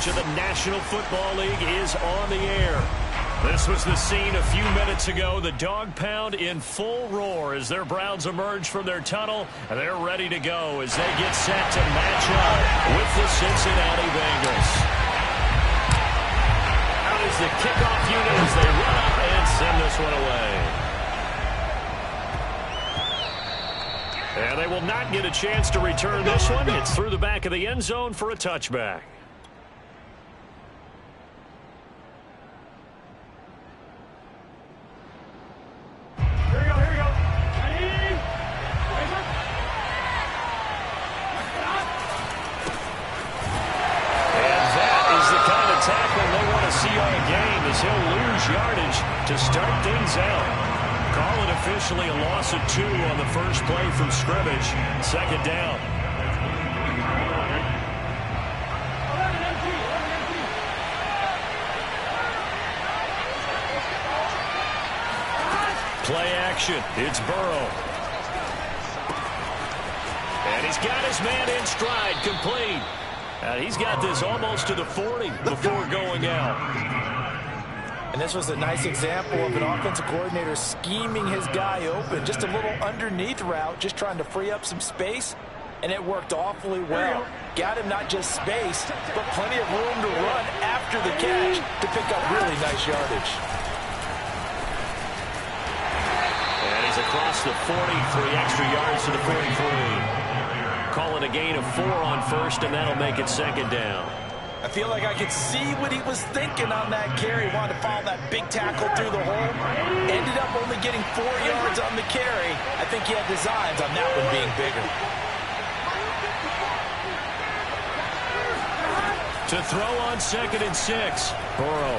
coverage of the National Football League is on the air. This was the scene a few minutes ago. The dog pound in full roar as their Browns emerge from their tunnel. They're ready to go as they get set to match up with the Cincinnati Bengals. Out is the kickoff unit as they run up and send this one away. And they will not get a chance to return this one. It's through the back of the end zone for a touchback. He'll lose yardage to start things out. Call it officially a loss of 2 on the first play from scrimmage. Second down. Play action. It's Burrow. And he's got his man in stride, complete. He's got this almost to the 40 before going out. And this was a nice example of an offensive coordinator scheming his guy open. Just a little underneath route, just trying to free up some space. And it worked awfully well. Got him not just space, but plenty of room to run after the catch to pick up really nice yardage. And he's across the 40, 3 extra yards to the 43. Call it a gain of 4 on first, and that'll make it second down. I feel like I could see what he was thinking on that carry. He wanted to follow that big tackle through the hole. Ended up only getting 4 yards on the carry. I think he had designs on that one being bigger. To throw on 2nd and 6. Burrow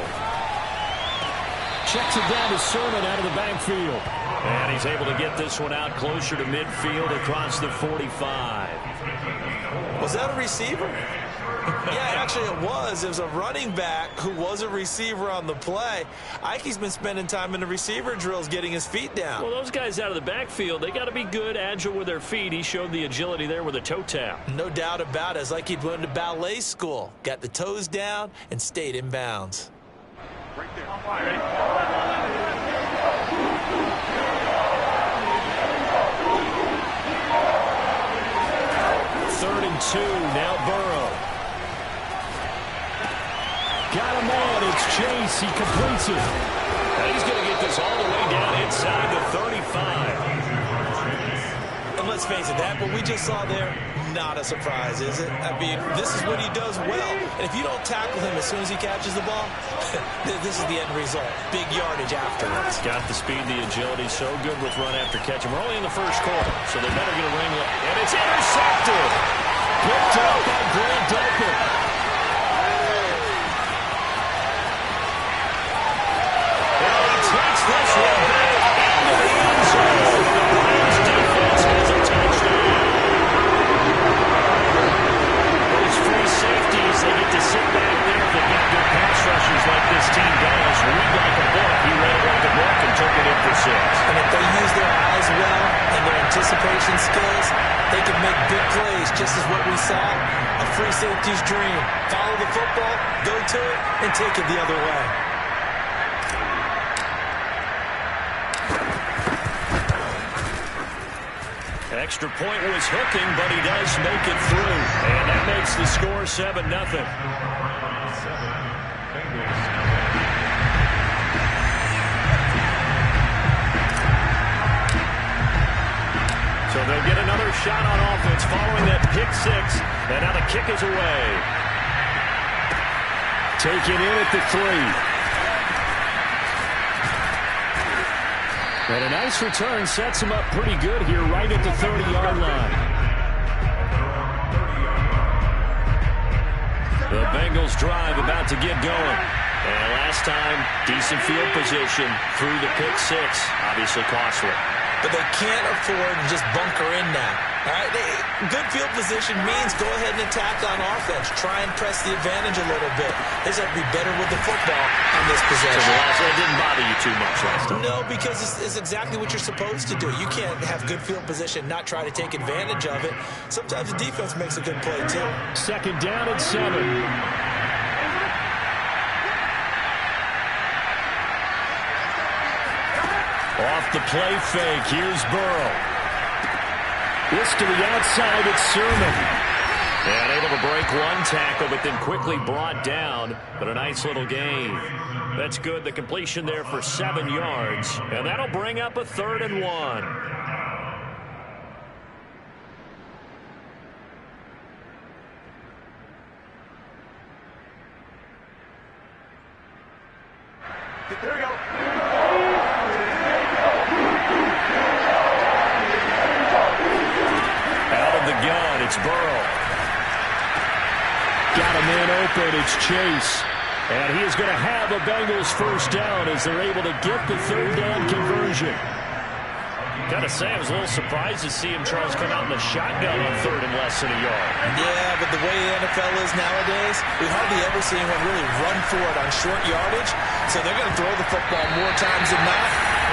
checks it down to Sermon out of the backfield. And he's able to get this one out closer to midfield across the 45. Was that a receiver? Yeah, actually it was. It was a running back who was a receiver on the play. Ike's been spending time in the receiver drills getting his feet down. Well, those guys out of the backfield, they got to be good, agile with their feet. He showed the agility there with a toe tap. No doubt about it. It's like he'd went to ballet school. Got the toes down and stayed in bounds. Right there. 3rd and 2. Now Burrow. Got him on. It's Chase. He completes it. And he's going to get this all the way down inside the 35. And let's face it, that what we just saw there, not a surprise, is it? I mean, this is what he does well. And if you don't tackle him as soon as he catches the ball, this is the end result. Big yardage afterwards. Got the speed, the agility, so good with run after catch. And we're only in the first quarter, so they better get a ring. And it's intercepted. Picked up by Grant Delpit. This one back into the end zone. The Browns defense has a touchdown. Those free safeties, they get to sit back there. They've got good pass rushers like this team does. Read like a book. He read it like a book and took it in for 6. And if they use their eyes well and their anticipation skills, they can make big plays, just as what we saw. A free safety's dream. Follow the football, go to it, and take it the other way. Extra point was hooking, but he does make it through. And that makes the score 7-0. So they'll get another shot on offense following that pick 6. And now the kick is away. Taken in at the 3. And a nice return sets him up pretty good here right at the 30-yard line. The Bengals drive about to get going. And last time, decent field position through the pick 6. Obviously costly. But they can't afford to just bunker in now. All right, good field position means go ahead and attack on offense. Try and press the advantage a little bit. They just have to be better with the football on this possession. So it didn't bother you too much last time. No, because it's exactly what you're supposed to do. You can't have good field position, not try to take advantage of it. Sometimes the defense makes a good play, too. 2nd down and 7. Off the play fake, here's Burrow. This to the outside, it's Sermon. And able to break one tackle, but then quickly brought down. But a nice little gain. That's good. The completion there for 7 yards. And that'll bring up a 3rd and 1. There we go. Out of the gun, it's Burrow. Got a man open, it's Chase. And he is going to have a Bengals first down as they're able to get the 3rd down conversion. Got to say, I was a little surprised to see him, Charles, come out in the shotgun on 3rd and less than a yard. Yeah, but the way the NFL is nowadays, we hardly ever see anyone really run for it on short yardage. So they're going to throw the football more times than not.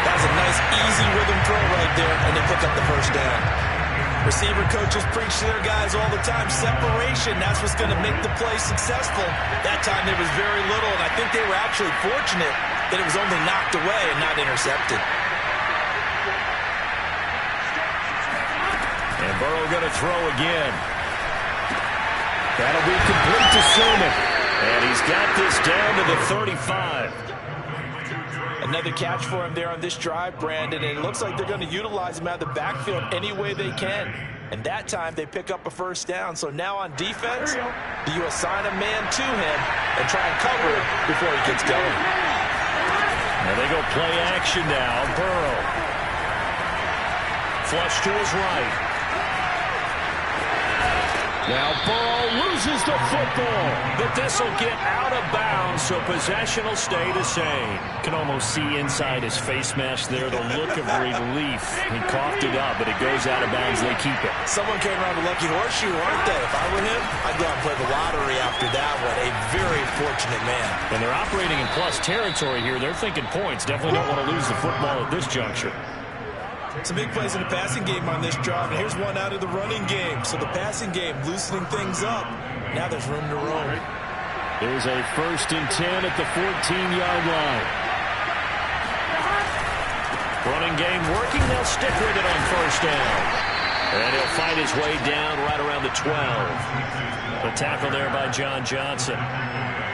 That was a nice, easy rhythm throw right there, and they pick up the first down. Receiver coaches preach to their guys all the time. Separation, that's what's going to make the play successful. That time there was very little, and I think they were actually fortunate that it was only knocked away and not intercepted. And Burrow going to throw again. That'll be complete to Sermon. And he's got this down to the 35. Another catch for him there on this drive, Brandon, and it looks like they're going to utilize him out of the backfield any way they can. And that time they pick up a first down. So now on defense, do you assign a man to him and try and cover it before he gets going? And they go play action now. Burrow. Flush to his right. Now Burrow loses the football, but this will get out of bounds, so possession will stay the same. Can almost see inside his face mask there the look of relief. He coughed it up, but it goes out of bounds. They keep it. Someone came around a lucky horseshoe, aren't they? If I were him, I'd go out and play the lottery after that one. A very fortunate man. And they're operating in plus territory here. They're thinking points. Definitely don't want to lose the football at this juncture. Some big plays in the passing game on this drive, and here's one out of the running game. So the passing game loosening things up. Now there's room to roam. There's a 1st and 10 at the 14-yard line. Running game working. They'll stick with it on 1st down. And he'll find his way down right around the 12. The tackle there by John Johnson.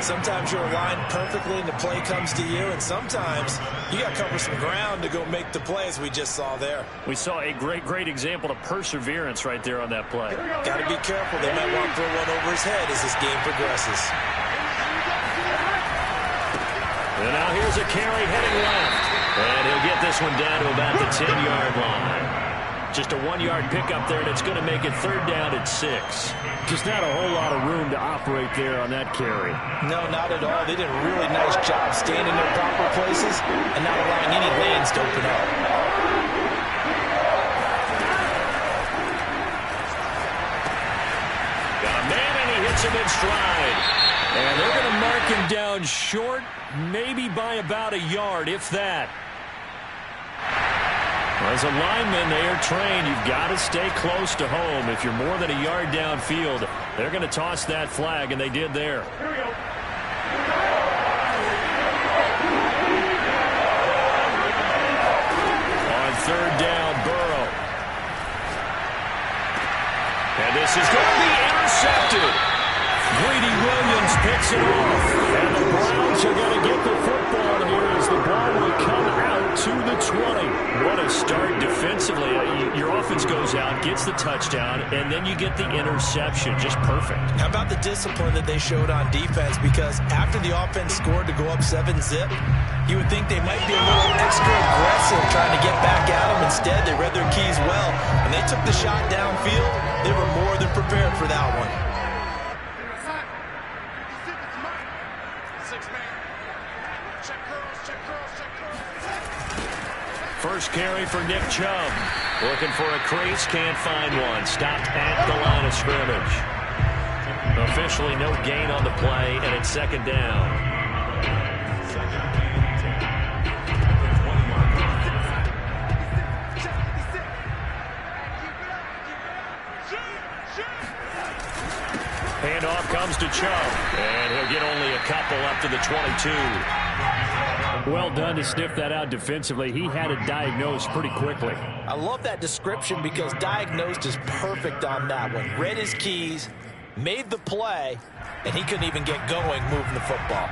Sometimes you're aligned perfectly and the play comes to you, and sometimes you got to cover some ground to go make the play, as we just saw there. We saw a great example of perseverance right there on that play. Got to be careful. They might want to throw one over his head as this game progresses. And now here's a carry heading left. And he'll get this one down to about the 10-yard line. Just a 1-yard pickup there, and it's going to make it 3rd down at 6. Just not a whole lot of room to operate there on that carry. No, not at all. They did a really nice job staying in their proper places and not allowing any lanes to open up. Got a man, and he hits him in stride. And they're going to mark him down short, maybe by about a yard, if that. As a lineman, they are trained. You've got to stay close to home. If you're more than a yard downfield, they're going to toss that flag, and they did there. Here we go. On 3rd down, Burrow. And this is going to be intercepted. Greedy Williams picks it off. And the Browns are going to get the football here as the ball will come out to the 20. What a start defensively. Your offense goes out, gets the touchdown, and then you get the interception. Just perfect. How about the discipline that they showed on defense? Because after the offense scored to go up 7-zip, you would think they might be a little extra aggressive trying to get back at them. Instead, they read their keys well, and they took the shot downfield. They were more than prepared for that one. First carry for Nick Chubb. Looking for a crease, can't find one. Stopped at the line of scrimmage. Officially no gain on the play, and it's 2nd down. Handoff comes to Chubb, and he'll get only a couple up to the 22. Well done to sniff that out defensively. He had it diagnosed pretty quickly. I love that description because diagnosed is perfect on that one. Read his keys, made the play, and he couldn't even get going moving the football.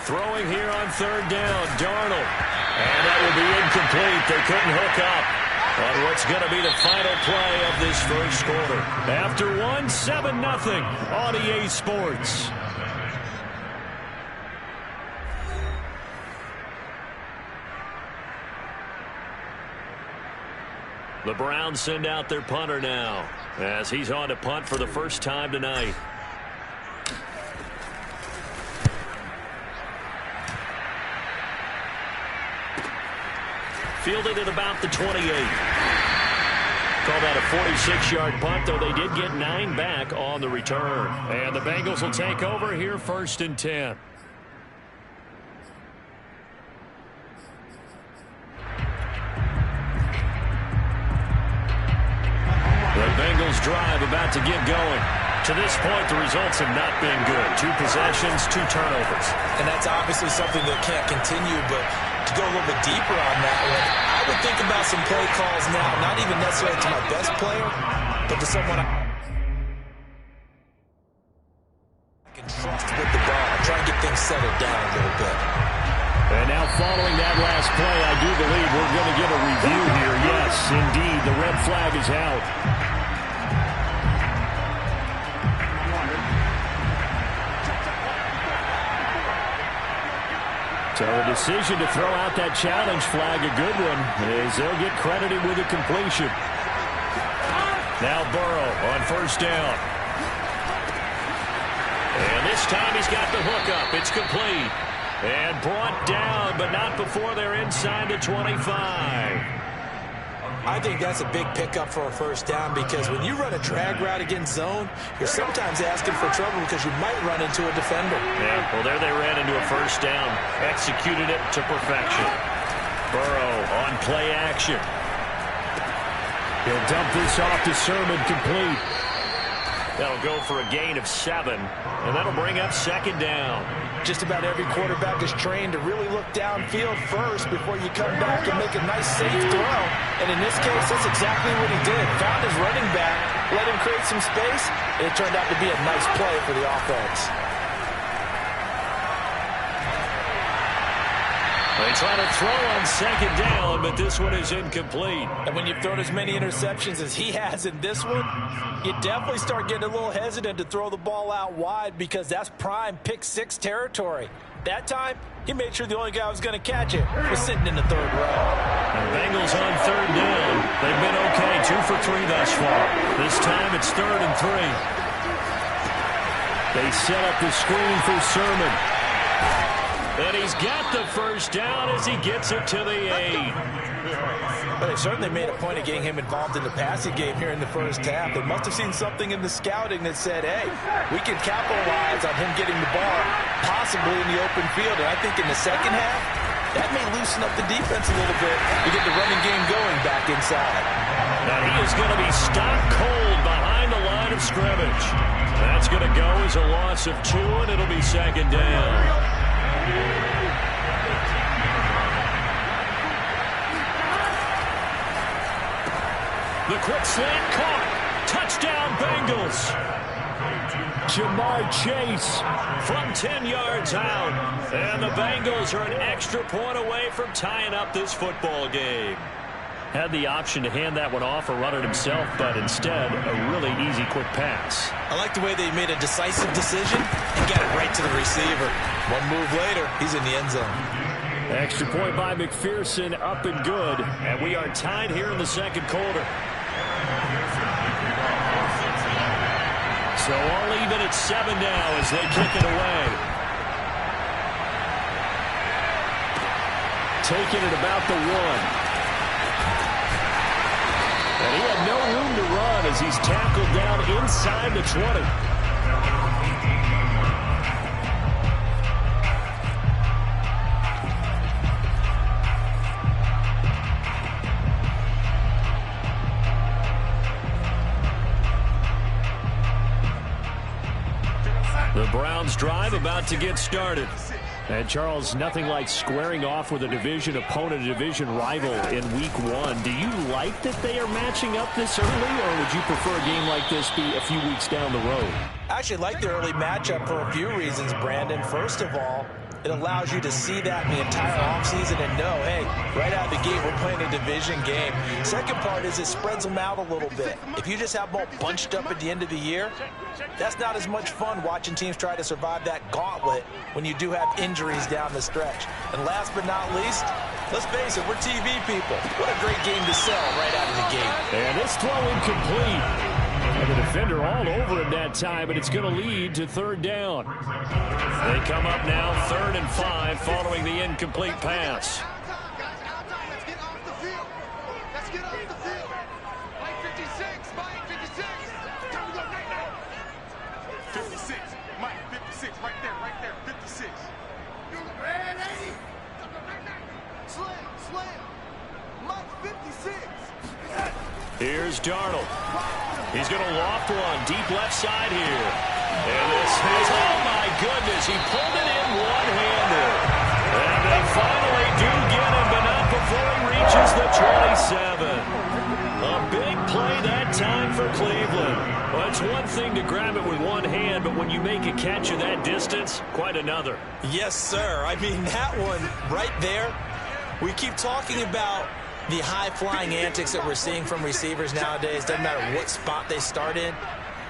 Throwing here on third down, Darnold. And that will be incomplete. They couldn't hook up on what's going to be the final play of this first quarter. After 7-0 on EA Sports. The Browns send out their punter now as he's on to punt for the first time tonight. Fielded at about the 28. Call that a 46-yard punt, though they did get 9 back on the return. And the Bengals will take over here 1st and 10. The Bengals drive about to get going. To this point, the results have not been good. 2 possessions, 2 turnovers. And that's obviously something that can't continue, but to go a little bit deeper on that one, I would think about some play calls now, not even necessarily to my best player, but to someone I can trust with the ball. Try and get things settled down a little bit. And now following that last play, I do believe we're going to get a review here. Yes, indeed, the red flag is out. So the decision to throw out that challenge flag, a good one, as they'll get credited with a completion. Now Burrow on first down. And this time he's got the hook up. It's complete. And brought down, but not before they're inside the 25. I think that's a big pickup for a first down because when you run a drag route against zone, you're sometimes asking for trouble because you might run into a defender. Yeah, well, there they ran into a first down. Executed it to perfection. Burrow on play action. He'll dump this off to Sermon, complete. That'll go for a gain of 7, and that'll bring up 2nd down. Just about every quarterback is trained to really look downfield first before you come back and make a nice, safe throw. And in this case, that's exactly what he did. Found his running back, let him create some space, and it turned out to be a nice play for the offense. They try to throw on 2nd down, but this one is incomplete. And when you've thrown as many interceptions as he has in this one, you definitely start getting a little hesitant to throw the ball out wide because that's prime pick 6 territory. That time, he made sure the only guy who was going to catch it was sitting in the 3rd row. The Bengals on 3rd down. They've been okay, 2 for 3 thus far. This time it's 3rd and 3. They set up the screen for Sermon. And he's got the first down as he gets it to the 8. But they certainly made a point of getting him involved in the passing game here in the first half. They must have seen something in the scouting that said, hey, we can capitalize on him getting the ball, possibly in the open field. And I think in the second half, that may loosen up the defense a little bit to get the running game going back inside. Now he is going to be stopped cold behind the line of scrimmage. That's going to go as a loss of 2, and it'll be 2nd down. The quick slant caught. Touchdown Bengals. Jamar Chase from 10 yards out. And the Bengals are an extra point away from tying up this football game. Had the option to hand that one off or run it himself, but instead a really easy quick pass. I like the way they made a decisive decision and got it right to the receiver. One move later, he's in the end zone. Extra point by McPherson, up and good. And we are tied here in the 2nd quarter. So all even at 7 now as they kick it away. Taking it about the 1. And he had no room to run as he's tackled down inside the 20. Browns drive about to get started. And, Charles, nothing like squaring off with a division opponent, a division rival in week 1. Do you like that they are matching up this early, or would you prefer a game like this be a few weeks down the road? I actually like the early matchup for a few reasons, Brandon. First of all, it allows you to see that in the entire offseason and know, hey, right out of the gate, we're playing a division game. Second part is it spreads them out a little bit. If you just have them all bunched up at the end of the year, that's not as much fun watching teams try to survive that gauntlet when you do have injuries down the stretch. And last but not least, let's face it, we're TV people. What a great game to sell right out of the gate. And this throw incomplete. And the defender all over him that time, but it's going to lead to third down. They come up now 3rd and 5 following the incomplete pass. Let's get off the field. Let's get off the field. Mike 56, Mike 56. Time to go night night. 56, Mike, 56, right there, 56. Ready? Slam, slam. Mike 56. Here's Darnold. He's going to loft one deep left side here. And this is, oh my goodness, he pulled it in one-handed. And they finally do get him, but not before he reaches the 27. A big play that time for Cleveland. Well, it's one thing to grab it with one hand, but when you make a catch of that distance, quite another. Yes, sir. I mean, that one right there, we keep talking about the high-flying antics that we're seeing from receivers nowadays. Doesn't matter what spot they start in.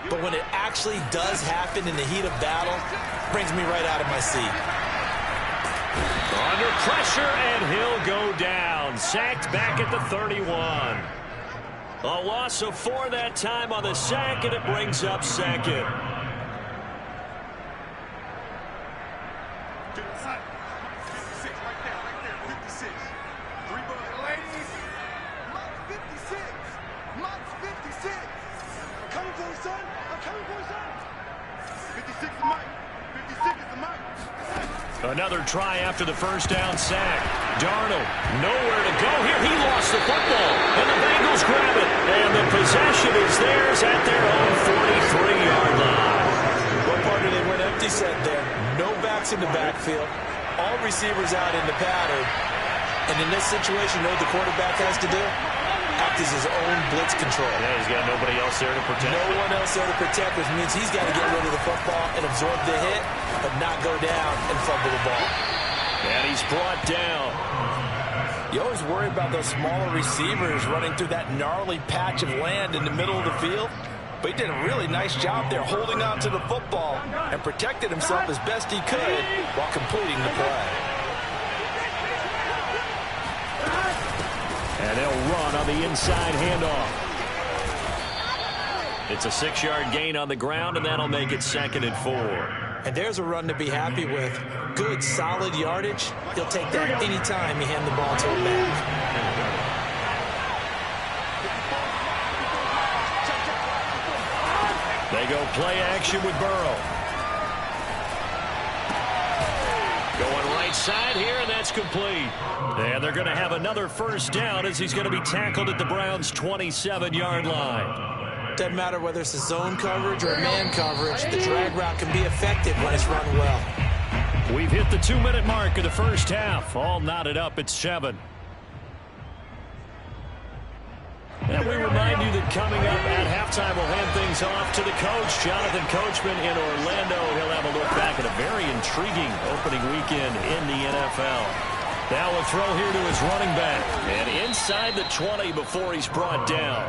But when it actually does happen in the heat of battle, it brings me right out of my seat. Under pressure, and he'll go down. Sacked back at the 31. A loss of 4 that time on the sack, and it brings up second. Another try after the first down sack. Darnold, nowhere to go here. He lost the football, and the Bengals grab it. And the possession is theirs at their own 43-yard line. What part did they went empty set there? No backs in the backfield. All receivers out in the pattern. And in this situation, you know what the quarterback has to do? Act as his own blitz control. Yeah, he's got nobody else there to protect. No one else there to protect, which means he's got to get rid of the football and absorb the hit, but not go down and fumble the ball. And he's brought down. You always worry about those smaller receivers running through that gnarly patch of land in the middle of the field. But he did a really nice job there holding on to the football and protected himself as best he could while completing the play. And they'll run on the inside handoff. It's a 6-yard gain on the ground, and that'll make it 2nd and 4. And there's a run to be happy with. Good, solid yardage. He'll take that anytime you hand the ball to him back. They go play action with Burrow. Going right side here, and that's complete. And they're going to have another first down as he's going to be tackled at the Browns' 27-yard line. Doesn't matter whether it's a zone coverage or a man coverage, the drag route can be effective when it's run well. We've hit the 2-minute mark of the first half. All knotted up at 7. And we remind you that coming up at halftime, we'll hand things off to the coach, Jonathan Coachman in Orlando. He'll have a look back at a very intriguing opening weekend in the NFL. Now a throw here to his running back. And inside the 20 before he's brought down.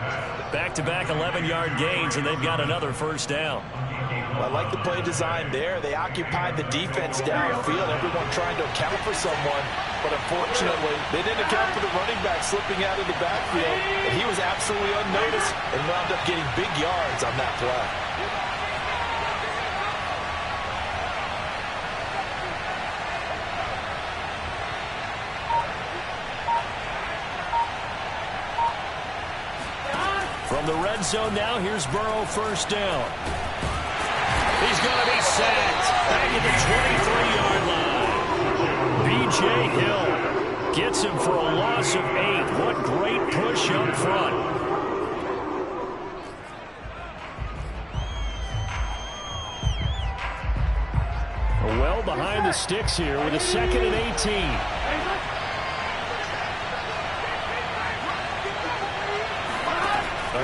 Back-to-back 11-yard gains, and they've got another first down. Well, I like the play design there. They occupied the defense downfield, everyone trying to account for someone. But unfortunately, they didn't account for the running back slipping out of the backfield. And he was absolutely unnoticed and wound up getting big yards on that play. From the red zone now, here's Burrow, first down. He's going to be sacked back at the 23-yard line. B.J. Hill gets him for a loss of 8. What great push up front. the sticks here with a 2nd and 18.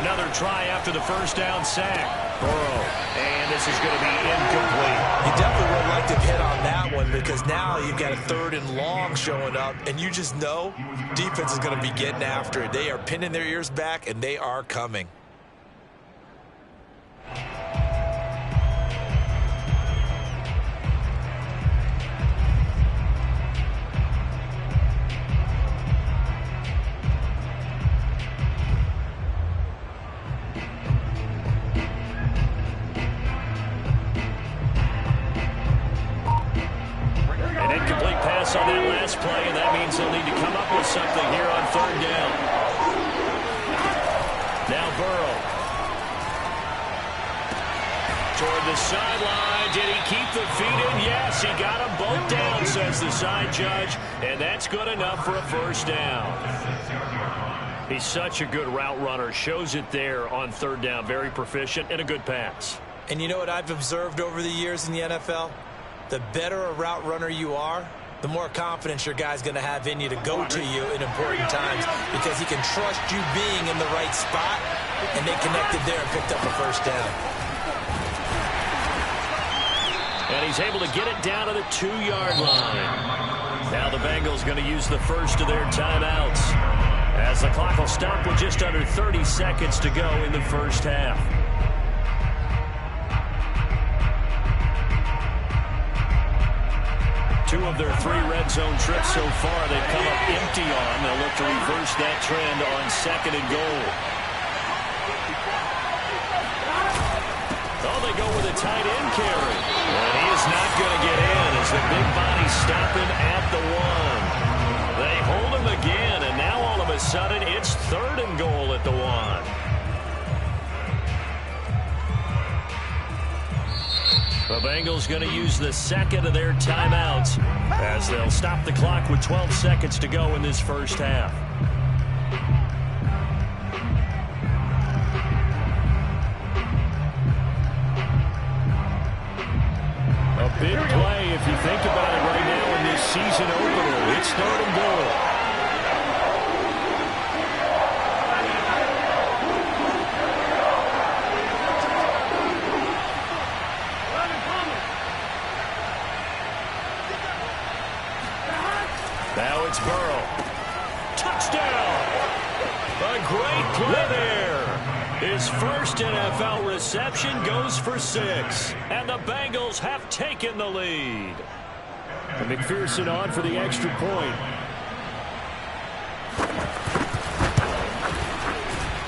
Another try after the first down sack. Burrow. And this is going to be incomplete. You definitely would like to hit on that one because now you've got a 3rd and long showing up, and you just know defense is going to be getting after it. They are pinning their ears back, and they are coming. On that last play, and that means they'll need to come up with something here on 3rd down. Now Burrow. Toward the sideline. Did he keep the feet in? Yes, he got them both down, says the side judge, and that's good enough for a 1st down. He's such a good route runner. Shows it there on 3rd down. Very proficient and a good pass. And you know what I've observed over the years in the NFL? The better a route runner you are, the more confidence your guy's going to have in you to go to you in important times because he can trust you being in the right spot, and they connected there and picked up a 1st down. And he's able to get it down to the 2-yard line. Now the Bengals going to use the first of their timeouts as the clock will stop with just under 30 seconds to go in the first half. Two of their 3 red zone trips so far they've come up empty on. They'll look to reverse that trend on 2nd and goal. Oh, they go with a tight end carry. And he is not going to get in as the big body stop him at the 1. They hold him again, and now all of a sudden it's 3rd and goal at the 1. The Bengals going to use the 2nd of their timeouts as they'll stop the clock with 12 seconds to go in this first half. A big play if you think about it right now in this season opener. It's 3rd and goal. Now it's Burrow. Touchdown! A great play there. His first NFL reception goes for 6. And the Bengals have taken the lead. And McPherson on for the extra point.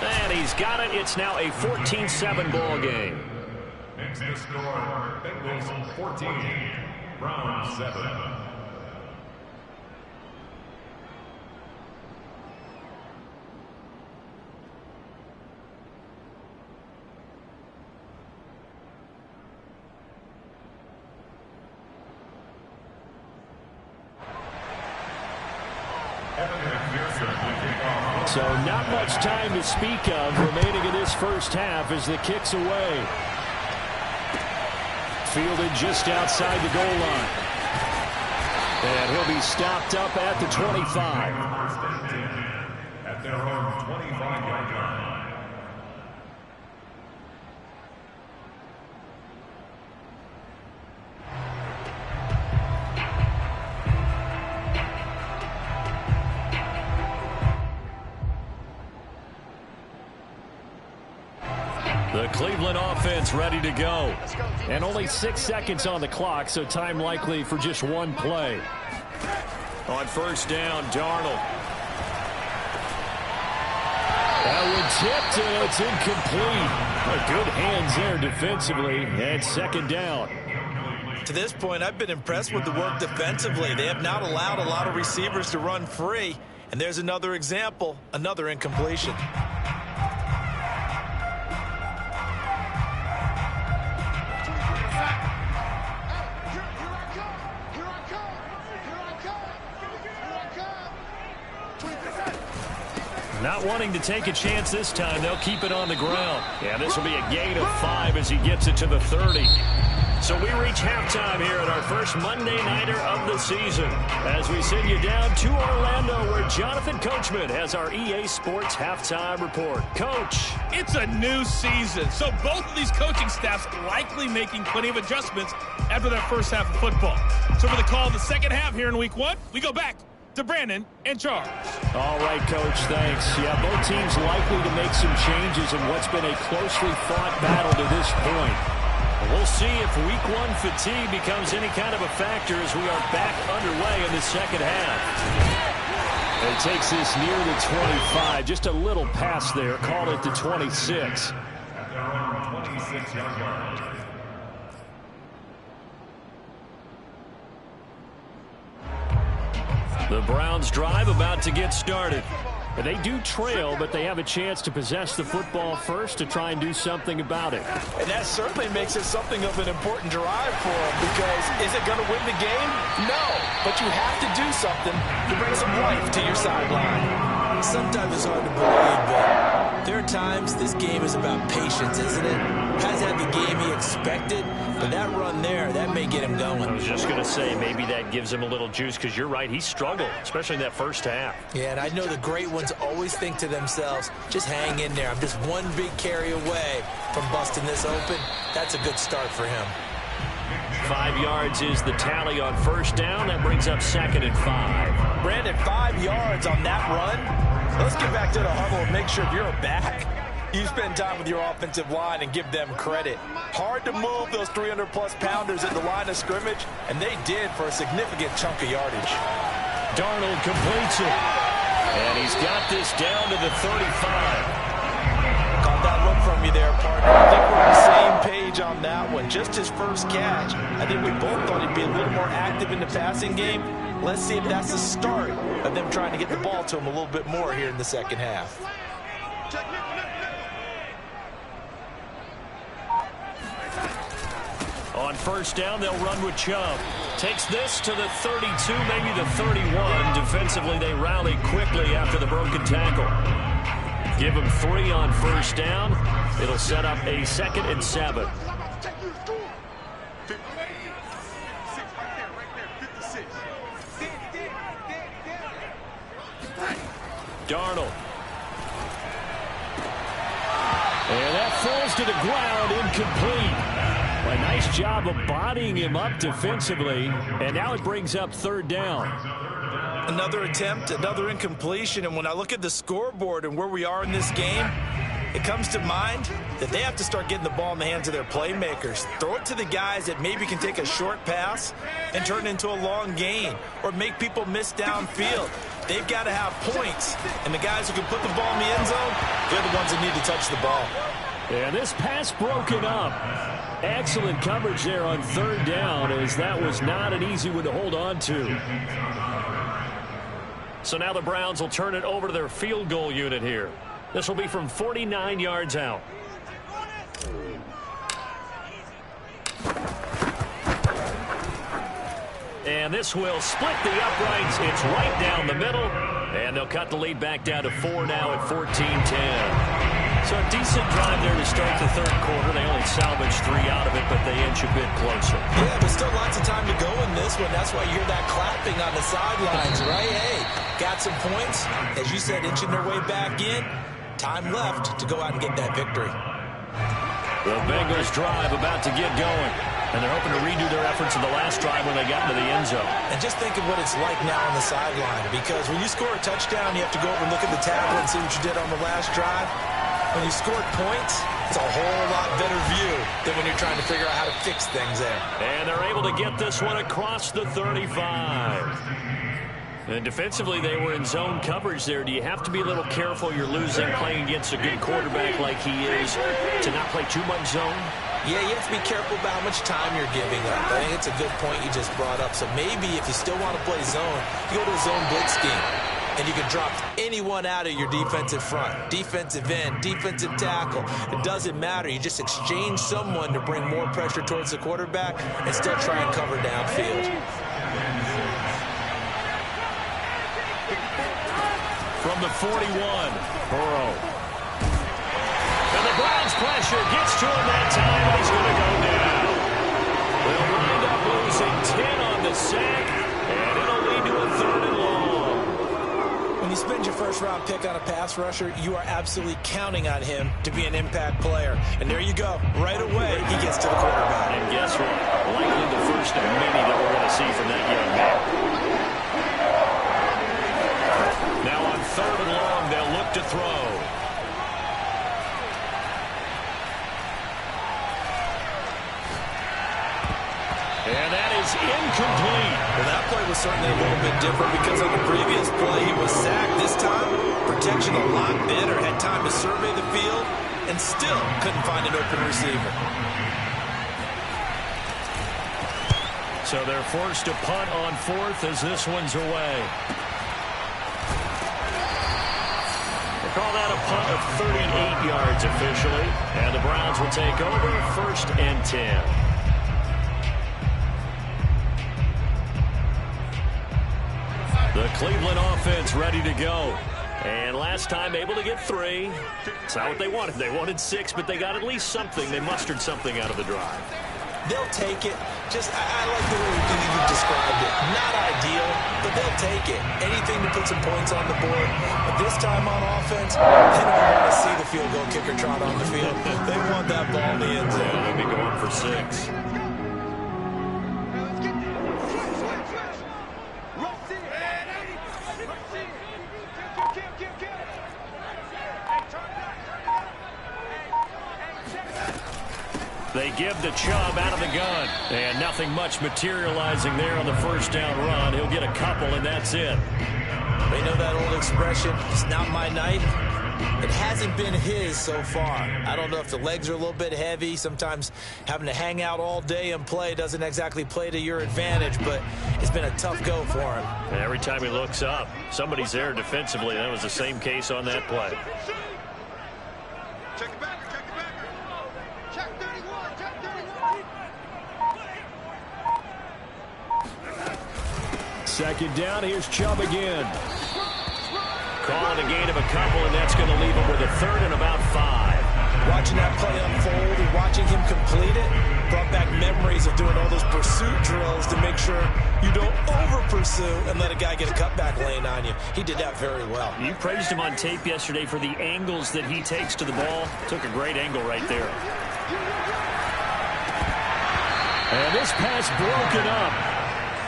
And he's got it. It's now a 14-7 ball game. Next to score, Bengals 14, Browns 7. So not much time to speak of remaining in this first half as the kick's away. Fielded just outside the goal line. And he'll be stopped up at the 25. At their own 25-yard line. The Cleveland offense ready to go. And only 6 seconds on the clock, so time likely for just one play. On 1st down, Darnold. That one tipped, and it's incomplete. Good hands there defensively, and 2nd down. To this point, I've been impressed with the work defensively. They have not allowed a lot of receivers to run free. And there's another example, another incompletion. Not wanting to take a chance this time, they'll keep it on the ground. Yeah, this will be a gain of 5 as he gets it to the 30. So we reach halftime here at our first Monday Nighter of the season as we send you down to Orlando where Jonathan Coachman has our EA Sports halftime report. Coach. It's a new season, so both of these coaching staffs likely making plenty of adjustments after that first half of football. So for the call of the second half here in week 1, we go back to Brandon and Charles. All right, Coach, thanks. Yeah, both teams likely to make some changes in what's been a closely fought battle to this point. We'll see if week 1 fatigue becomes any kind of a factor as we are back underway in the second half. It takes this near the 25, just a little pass there, call it the 26. At their own 26-yard line. The Browns drive about to get started. They do trail, but they have a chance to possess the football first to try and do something about it. And that certainly makes it something of an important drive for them because is it going to win the game? No, but you have to do something to bring some life to your sideline. Sometimes it's hard to believe, but there are times this game is about patience, isn't it? Hasn't had the game he expected, but that run there, that may get him going. I was just going to say, maybe that gives him a little juice because you're right, he struggled, especially in that first half. Yeah, and I know the great ones always think to themselves, just hang in there. I'm just one big carry away from busting this open. That's a good start for him. 5 yards is the tally on first down. That brings up 2nd and 5. Brandon, 5 yards on that run. Let's get back to the huddle and make sure if you're a back, you spend time with your offensive line and give them credit. Hard to move those 300-plus pounders at the line of scrimmage, and they did for a significant chunk of yardage. Darnold completes it, and he's got this down to the 35. Caught that look from you there, partner. I think we're on the same page on that one. Just his first catch. I think we both thought he'd be a little more active in the passing game. Let's see if that's the start of them trying to get the ball to him a little bit more here in the second half. On first down, they'll run with Chubb. Takes this to the 32, maybe the 31. Defensively, they rally quickly after the broken tackle. Give him 3 on first down. It'll set up a 2nd and 7. Darnold. And that falls to the ground, incomplete. A nice job of bodying him up defensively, and now it brings up 3rd down. Another attempt, another incompletion, and when I look at the scoreboard and where we are in this game, it comes to mind that they have to start getting the ball in the hands of their playmakers. Throw it to the guys that maybe can take a short pass and turn it into a long gain or make people miss downfield. They've got to have points, and the guys who can put the ball in the end zone, they're the ones that need to touch the ball. And this pass broken up. Excellent coverage there on 3rd down, as that was not an easy one to hold on to. So now the Browns will turn it over to their field goal unit here. This will be from 49 yards out. And this will split the uprights. It's right down the middle. And they'll cut the lead back down to 4 now at 14-10. So a decent drive there to start the 3rd quarter. They only salvaged 3 out of it, but they inch a bit closer. Yeah, but still lots of time to go in this one. That's why you hear that clapping on the sidelines, right? Hey, got some points. As you said, inching their way back in. Time left to go out and get that victory. The Bengals drive about to get going. And they're hoping to redo their efforts in the last drive when they got into the end zone. And just think of what it's like now on the sideline. Because when you score a touchdown, you have to go over and look at the tablet and see what you did on the last drive. When you scored points, it's a whole lot better view than when you're trying to figure out how to fix things there. And they're able to get this one across the 35. And defensively, they were in zone coverage there. Do you have to be a little careful you're losing playing against a good quarterback like he is to not play too much zone? Yeah, you have to be careful about how much time you're giving up. I think it's a good point you just brought up. So maybe if you still want to play zone, you go to a zone blitz scheme. And you can drop anyone out of your defensive front. Defensive end, defensive tackle. It doesn't matter. You just exchange someone to bring more pressure towards the quarterback and still try and cover downfield. From the 41, Burrow. And the Browns pressure gets to him that time, and he's going to go down. the sack, and it'll lead to a 3rd and long. When you spend your first-round pick on a pass rusher, you are absolutely counting on him to be an impact player. And there you go. Right away, he gets to the quarterback. And guess what? Likely the first of many that we're going to see from that young man. Now on 3rd and long, they'll look to throw. And that is incomplete. Well, that play was certainly a little bit different because on the previous play he was sacked. This time, protection a lot better. Had time to survey the field and still couldn't find an open receiver. So they're forced to punt on 4th as this one's away. They call that a punt of 38 yards officially. And the Browns will take over 1st and 10. The Cleveland offense ready to go. And last time able to get 3. It's not what they wanted. They wanted 6, but they got at least something. They mustered something out of the drive. They'll take it. I like the way you described it. Not ideal, but they'll take it. Anything to put some points on the board. But this time on offense, they don't want to see the field goal kicker trot on the field. They want that ball in the end zone. They'll be going for 6. They give to Chubb out of the gun. And nothing much materializing there on the 1st down run. He'll get a couple, and that's it. They know that old expression, it's not my night. It hasn't been his so far. I don't know if the legs are a little bit heavy. Sometimes having to hang out all day and play doesn't exactly play to your advantage, but it's been a tough go for him. And every time he looks up, somebody's there defensively. That was the same case on that play. Check it back. Check 31. Check 31. 2nd down. Here's Chubb again. Calling a gain of a couple, and that's going to leave him with a 3rd and about 5. Watching that play unfold and watching him complete it brought back memories of doing all those pursuit drills to make sure you don't over-pursue and let a guy get a cutback lane on you. He did that very well. You praised him on tape yesterday for the angles that he takes to the ball. Took a great angle right there. And this pass broken up.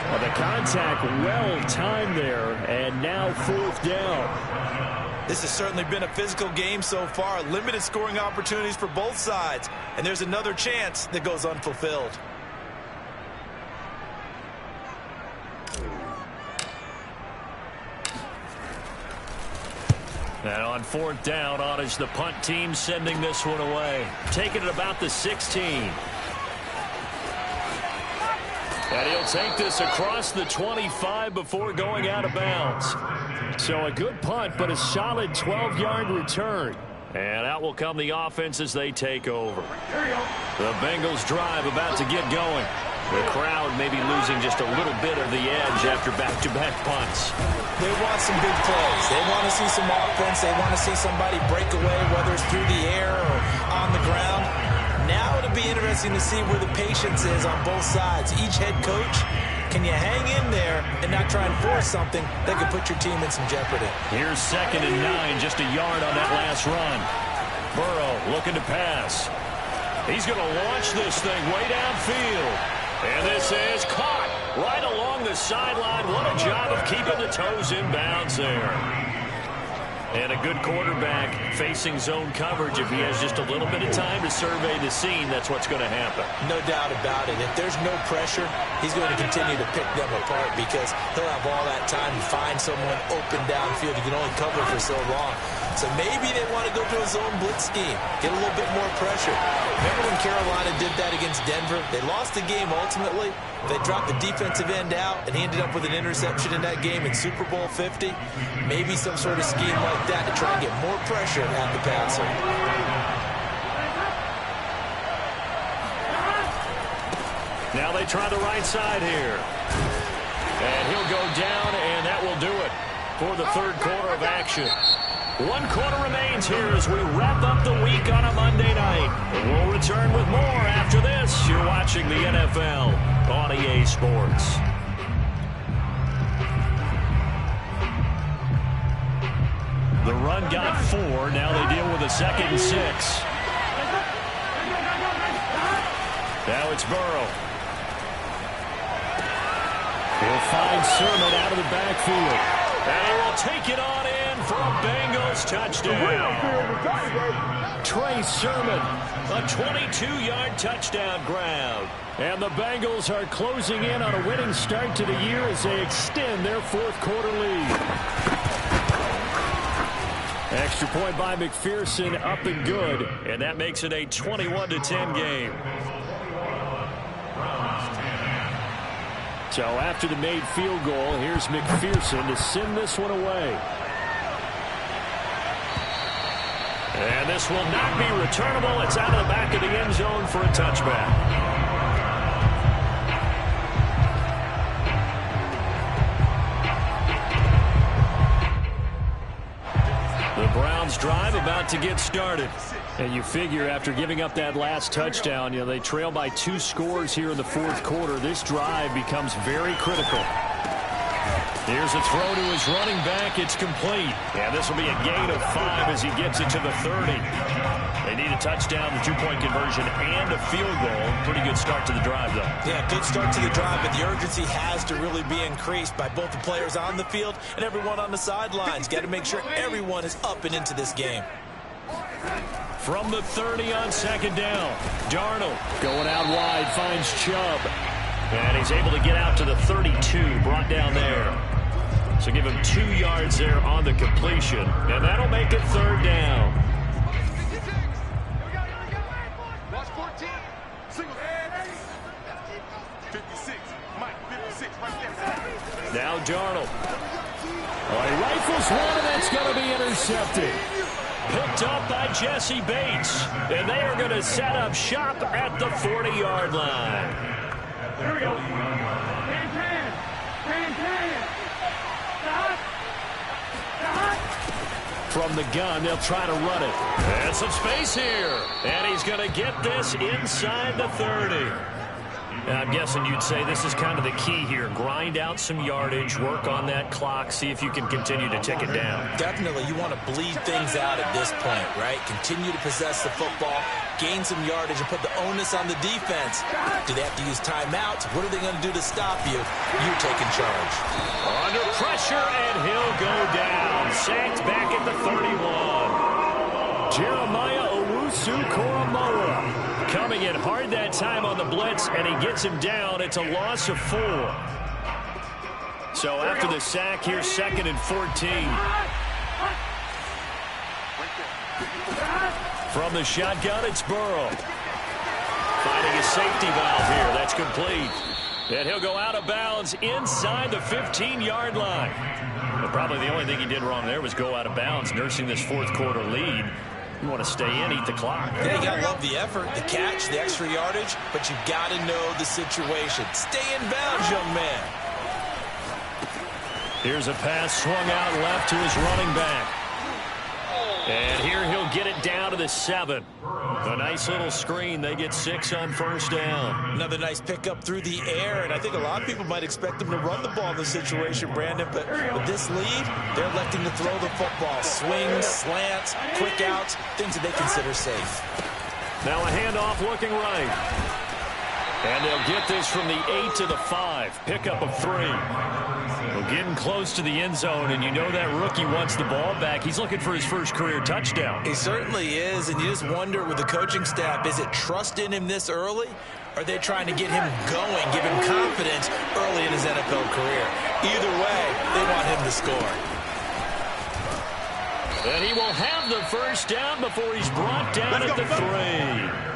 Well, the contact well-timed there, and now 4th down. This has certainly been a physical game so far. Limited scoring opportunities for both sides. And there's another chance that goes unfulfilled. And on 4th down, on is the punt team sending this one away. Taking it about the 16. And he'll take this across the 25 before going out of bounds. So a good punt, but a solid 12-yard return. And out will come the offense as they take over. The Bengals drive about to get going. The crowd may be losing just a little bit of the edge after back-to-back punts. They want some big plays. They want to see some offense. They want to see somebody break away, whether it's through the air or on the ground. Now it'll be interesting to see where the patience is on both sides. Each head coach, can you hang in there and not try and force something that could put your team in some jeopardy? Here's 2nd and 9, just a yard on that last run. Burrow looking to pass. He's going to launch this thing way downfield. And this is caught right along the sideline. What a job of keeping the toes in bounds there. And a good quarterback facing zone coverage. If he has just a little bit of time to survey the scene, that's what's going to happen. No doubt about it. If there's no pressure, he's going to continue to pick them apart because he'll have all that time to find someone open downfield. You can only cover for so long. So maybe they want to go to a zone blitz scheme, get a little bit more pressure. Remember when Carolina did that against Denver? They lost the game ultimately. They dropped the defensive end out, and he ended up with an interception in that game in Super Bowl 50. Maybe some sort of scheme like that to try and get more pressure at the passer. Now they try the right side here. And he'll go down, and that will do it for the third quarter of action. 1 quarter remains here as we wrap up the week on a Monday night. We'll return with more after this. You're watching the NFL on EA Sports. The run got 4. Now they deal with a 2nd and 6. Now it's Burrow. He'll find Sermon out of the backfield. And he will take it on in for a Bengals touchdown. Trey Sermon, a 22-yard touchdown grab. And the Bengals are closing in on a winning start to the year as they extend their 4th quarter lead. Extra point by McPherson, up and good. And that makes it a 21-10 game. So after the made field goal, here's McPherson to send this one away. And this will not be returnable. It's out of the back of the end zone for a touchback. The Browns drive about to get started. And you figure after giving up that last touchdown, they trail by 2 scores here in the 4th quarter. This drive becomes very critical. Here's a throw to his running back. It's complete. And this will be a gain of 5 as he gets it to the 30. They need a touchdown, the 2-point conversion, and a field goal. Pretty good start to the drive, though. Yeah, good start to the drive, but the urgency has to really be increased by both the players on the field and everyone on the sidelines. Got to make sure everyone is up and into this game. From the 30 on 2nd down, Darnold going out wide, finds Chubb. And he's able to get out to the 32, brought down there. So give him 2 yards there on the completion. And that'll make it 3rd down. Watch 14. Single. 56. Mike, 56 right there. Now Darnold. He rifles one, and that's going to be intercepted. Picked up by Jesse Bates. And they are going to set up shop at the 40-yard line. Here we go. From the gun, they'll try to run it. And some space here. And he's going to get this inside the 30. And I'm guessing you'd say this is kind of the key here. Grind out some yardage, work on that clock, see if you can continue to tick it down. Definitely, you want to bleed things out at this point, right? Continue to possess the football, gain some yardage, and put the onus on the defense. Do they have to use timeouts? What are they going to do to stop you? You're taking charge. Under pressure, and he'll go down. Sacked back at the 31. Jeremiah Owusu-Koramoah coming in hard that time on the blitz, and he gets him down. It's a loss of 4. So after the sack, here's 2nd and 14. From the shotgun, it's Burrow. Finding a safety valve here. That's complete. And he'll go out of bounds inside the 15-yard line. But probably the only thing he did wrong there was go out of bounds, nursing this 4th quarter lead. You want to stay in, eat the clock. Yeah, you got to love the effort, the catch, the extra yardage, but you got to know the situation. Stay in bounds, young man. Here's a pass swung out left to his running back. And here he'll get it down to the 7. A nice little screen. They get 6 on 1st down. Another nice pickup through the air, and I think a lot of people might expect them to run the ball in this situation, Brandon, but with this lead, they're electing to throw the football. Swings, slants, quick outs, things that they consider safe. Now a handoff looking right. And they'll get this from the 8 to the 5. Pickup of 3. Well, getting close to the end zone, and you know that rookie wants the ball back. He's looking for his first career touchdown. He certainly is, and you just wonder with the coaching staff, is it trust in him this early? Or are they trying to get him going, give him confidence early in his NFL career? Either way, they want him to score. And he will have the first down before he's brought down at the 3.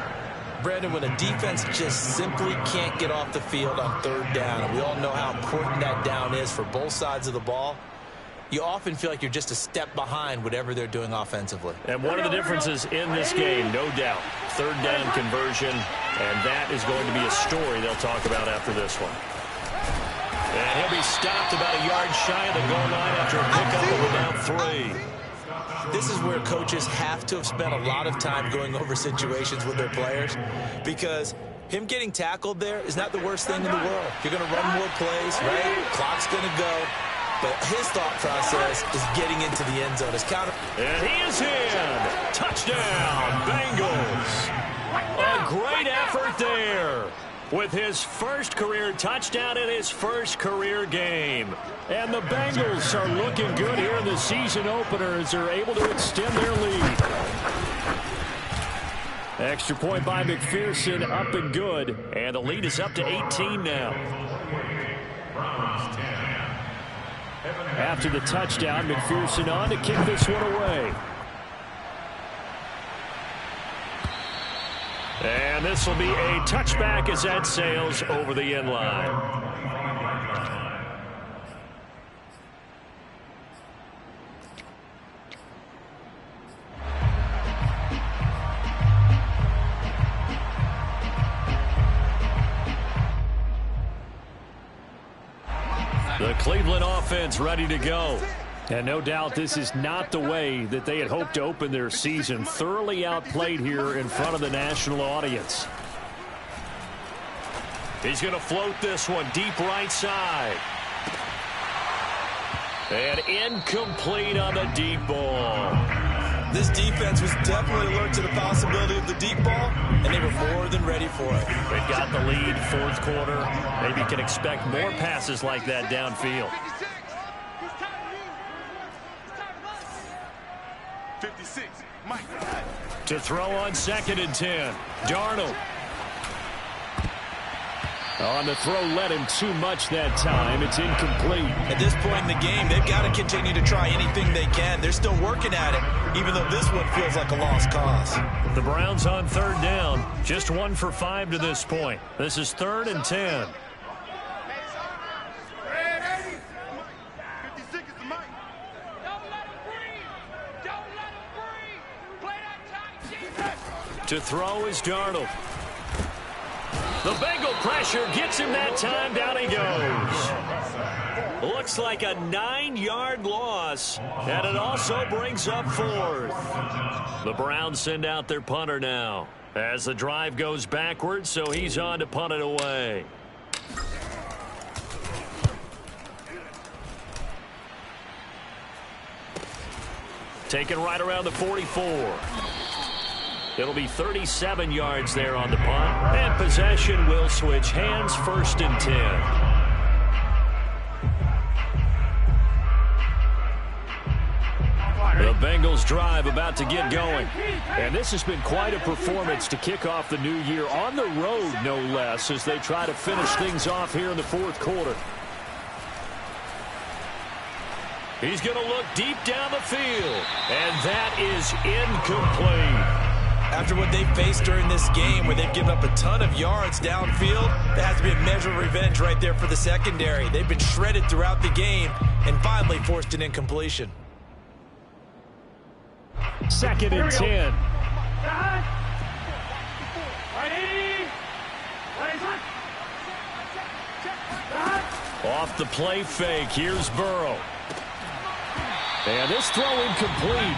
Brandon, when a defense just simply can't get off the field on 3rd down, and we all know how important that down is for both sides of the ball, you often feel like you're just a step behind whatever they're doing offensively. And one of the differences in this game, no doubt, 3rd down conversion, and that is going to be a story they'll talk about after this one. And he'll be stopped about a yard shy of the goal line after a pickup of about 3. This is where coaches have to have spent a lot of time going over situations with their players, because him getting tackled there is not the worst thing in the world. You're going to run more plays, right? Clock's going to go. but his thought process is getting into the end zone. His counter. And he is in. Touchdown, Bengals. A great effort there with his first career touchdown in his first career game. And the Bengals are looking good here in the season opener as they're able to extend their lead. Extra point by McPherson, up and good. And the lead is up to 18 now. After the touchdown, McPherson on to kick this one away. And this will be a touchback as that sails over the end line. The Cleveland offense ready to go. And no doubt this is not the way that they had hoped to open their season. Thoroughly outplayed here in front of the national audience. He's going to float this one deep right side. And incomplete on the deep ball. This defense was definitely alert to the possibility of the deep ball, and they were more than ready for it. They've got the lead, fourth quarter. Maybe can expect more passes like that downfield. 56, Mike. To throw on 2nd and 10. Darnold. On the throw, led him too much that time. It's incomplete. At this point in the game, they've got to continue to try anything they can. They're still working at it, even though this one feels like a lost cause. The Browns on 3rd down. Just 1 for 5 to this point. This is 3rd and 10. 56 is the Mike. Don't let him breathe. Don't let him breathe. Play that tight defense. To throw is Darnold. The Bengal pressure gets him that time. Down he goes. Looks like a 9-yard loss, and it also brings up 4th. The Browns send out their punter now as the drive goes backwards, so he's on to punt it away. Taken right around the 44. It'll be 37 yards there on the punt. And possession will switch hands, 1st and 10. The Bengals drive about to get going. And this has been quite a performance to kick off the new year on the road, no less, as they try to finish things off here in the 4th quarter. He's going to look deep down the field. And that is incomplete. After what they've faced during this game, where they've given up a ton of yards downfield, that has to be a measure of revenge right there for the secondary. They've been shredded throughout the game and finally forced an incompletion. 2nd and 10. Off the play fake, here's Burrow. And this throw incomplete.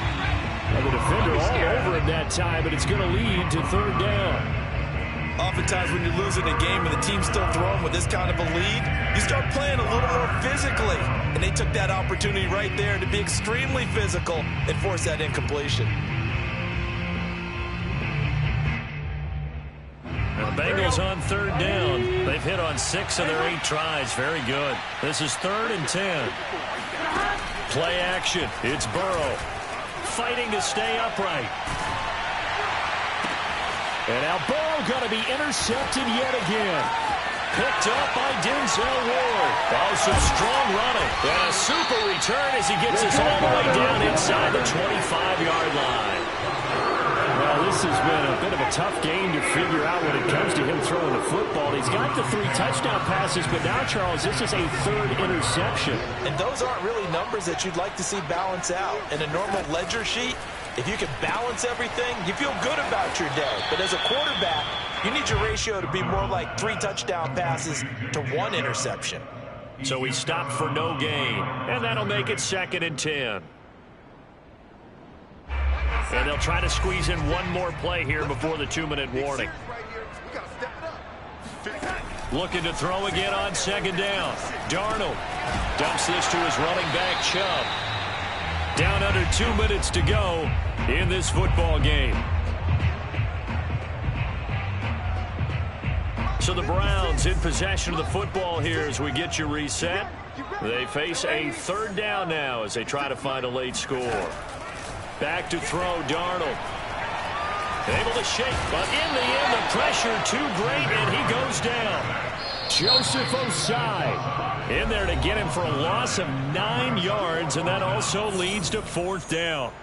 And the defender all over him that time, but it's going to lead to 3rd down. Oftentimes when you're losing a game and the team's still throwing with this kind of a lead, you start playing a little more physically. And they took that opportunity right there to be extremely physical and force that incompletion. And the Bengals on 3rd down. They've hit on 6 of their 8 tries. Very good. This is 3rd and 10. Play action. It's Burrow. Fighting to stay upright. And now Burrow going to be intercepted yet again. Picked up by Denzel Ward. Oh, some strong running. And a super return as he gets us all the way down inside the 25-yard line. Well, this has been a bit of a tough game to figure out when it comes to him throwing the football. He's got the 3 touchdown passes, but now, Charles, this is a 3rd interception. And those aren't really numbers that you'd like to see balance out. In a normal ledger sheet, if you can balance everything, you feel good about your day. But as a quarterback, you need your ratio to be more like 3 touchdown passes to 1 interception. So he stopped for no gain, and that'll make it 2nd and 10. And they'll try to squeeze in one more play here before the 2-minute warning. Looking to throw again on 2nd down. Darnold Dumps this to his running back, Chubb. Down under 2 minutes to go in this football game. So the Browns in possession of the football here as we get you reset. They face a third down now as they try to find a late score. Back to throw, Darnold. Able to shake, but in the end, the pressure too great, and he goes down. Joseph Osai in there to get him for a loss of 9 yards, and that also leads to fourth down.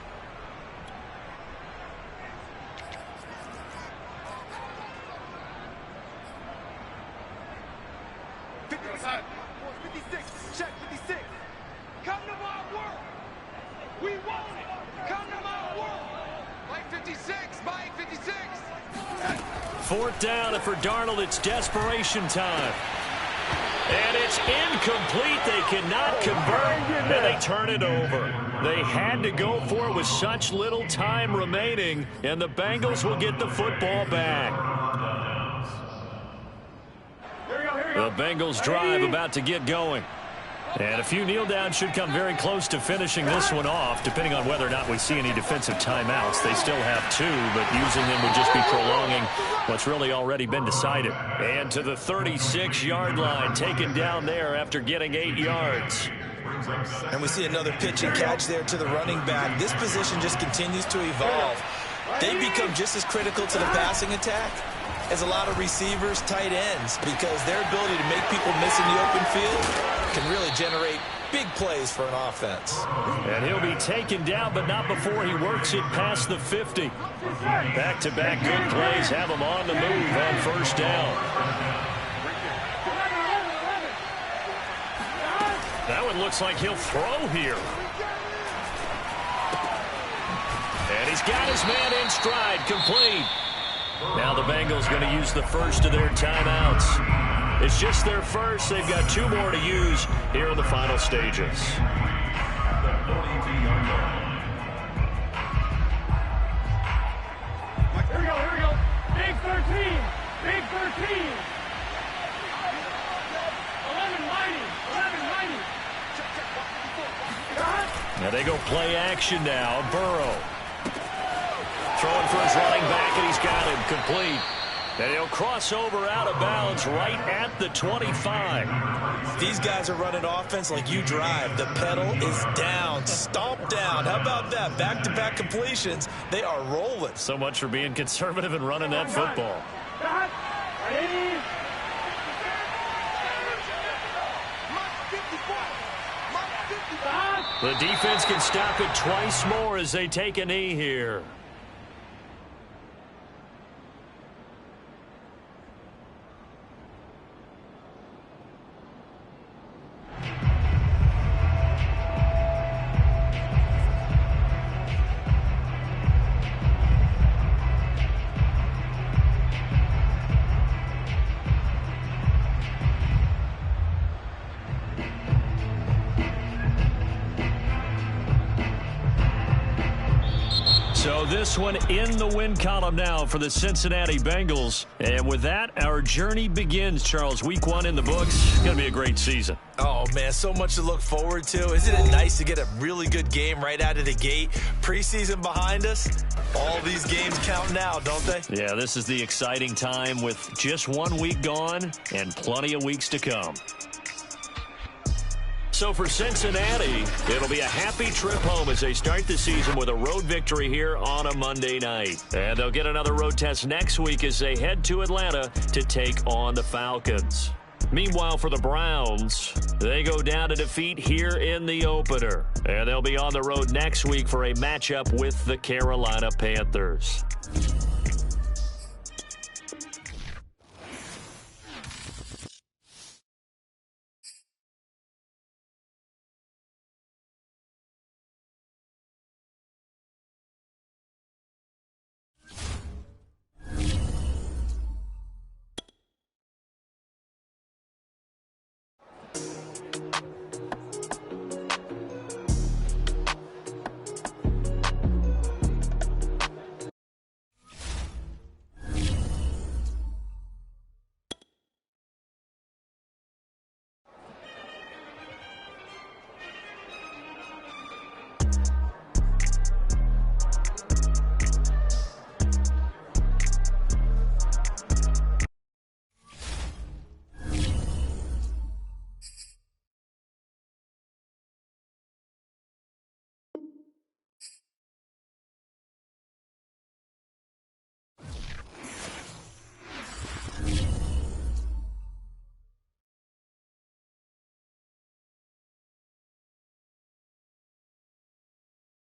Check 56. Come to my world. We want it. Come to my world. Mike 56. Mike 56. Fourth down, and for Darnold, it's desperation time. And it's incomplete. They cannot convert, and they turn it over. They had to go for it with such little time remaining, and the Bengals will get the football back. The Bengals drive about to get going. And a few kneel downs should come very close to finishing this one off, depending on whether or not we see any defensive timeouts. They still have 2, but using them would just be prolonging what's really already been decided. And to the 36-yard line, taken down there after getting 8 yards. And we see another pitch and catch there to the running back. This position just continues to evolve. They become just as critical to the passing attack as a lot of receivers, tight ends, because their ability to make people miss in the open field can really generate big plays for an offense. And he'll be taken down, but not before he works it past the 50. Back-to-back good plays have him on the move on first down. That one looks like he'll throw here. And he's got his man in stride, complete. Now the Bengals going to use the first of their timeouts. It's just their first. They've got 2 more to use here in the final stages. Here we go. Big 13. Big 13. 11-90. Now they go play action now. Burrow. Throwing for his running back, and he's got him complete. And he'll cross over out of bounds right at the 25. These guys are running offense like you drive. The pedal is down, stomp down. How about that? Back-to-back completions. They are rolling. So much for being conservative and running that football. The defense can stop it twice more as they take a knee here. So this one in the win column now for the Cincinnati Bengals. And with that, our journey begins, Charles. Week 1 in the books. It's going to be a great season. Oh, man, so much to look forward to. Isn't it nice to get a really good game right out of the gate? Preseason behind us. All these games count now, don't they? Yeah, this is the exciting time with just 1 week gone and plenty of weeks to come. So for Cincinnati, it'll be a happy trip home as they start the season with a road victory here on a Monday night. And they'll get another road test next week as they head to Atlanta to take on the Falcons. Meanwhile, for the Browns, they go down to defeat here in the opener. And they'll be on the road next week for a matchup with the Carolina Panthers.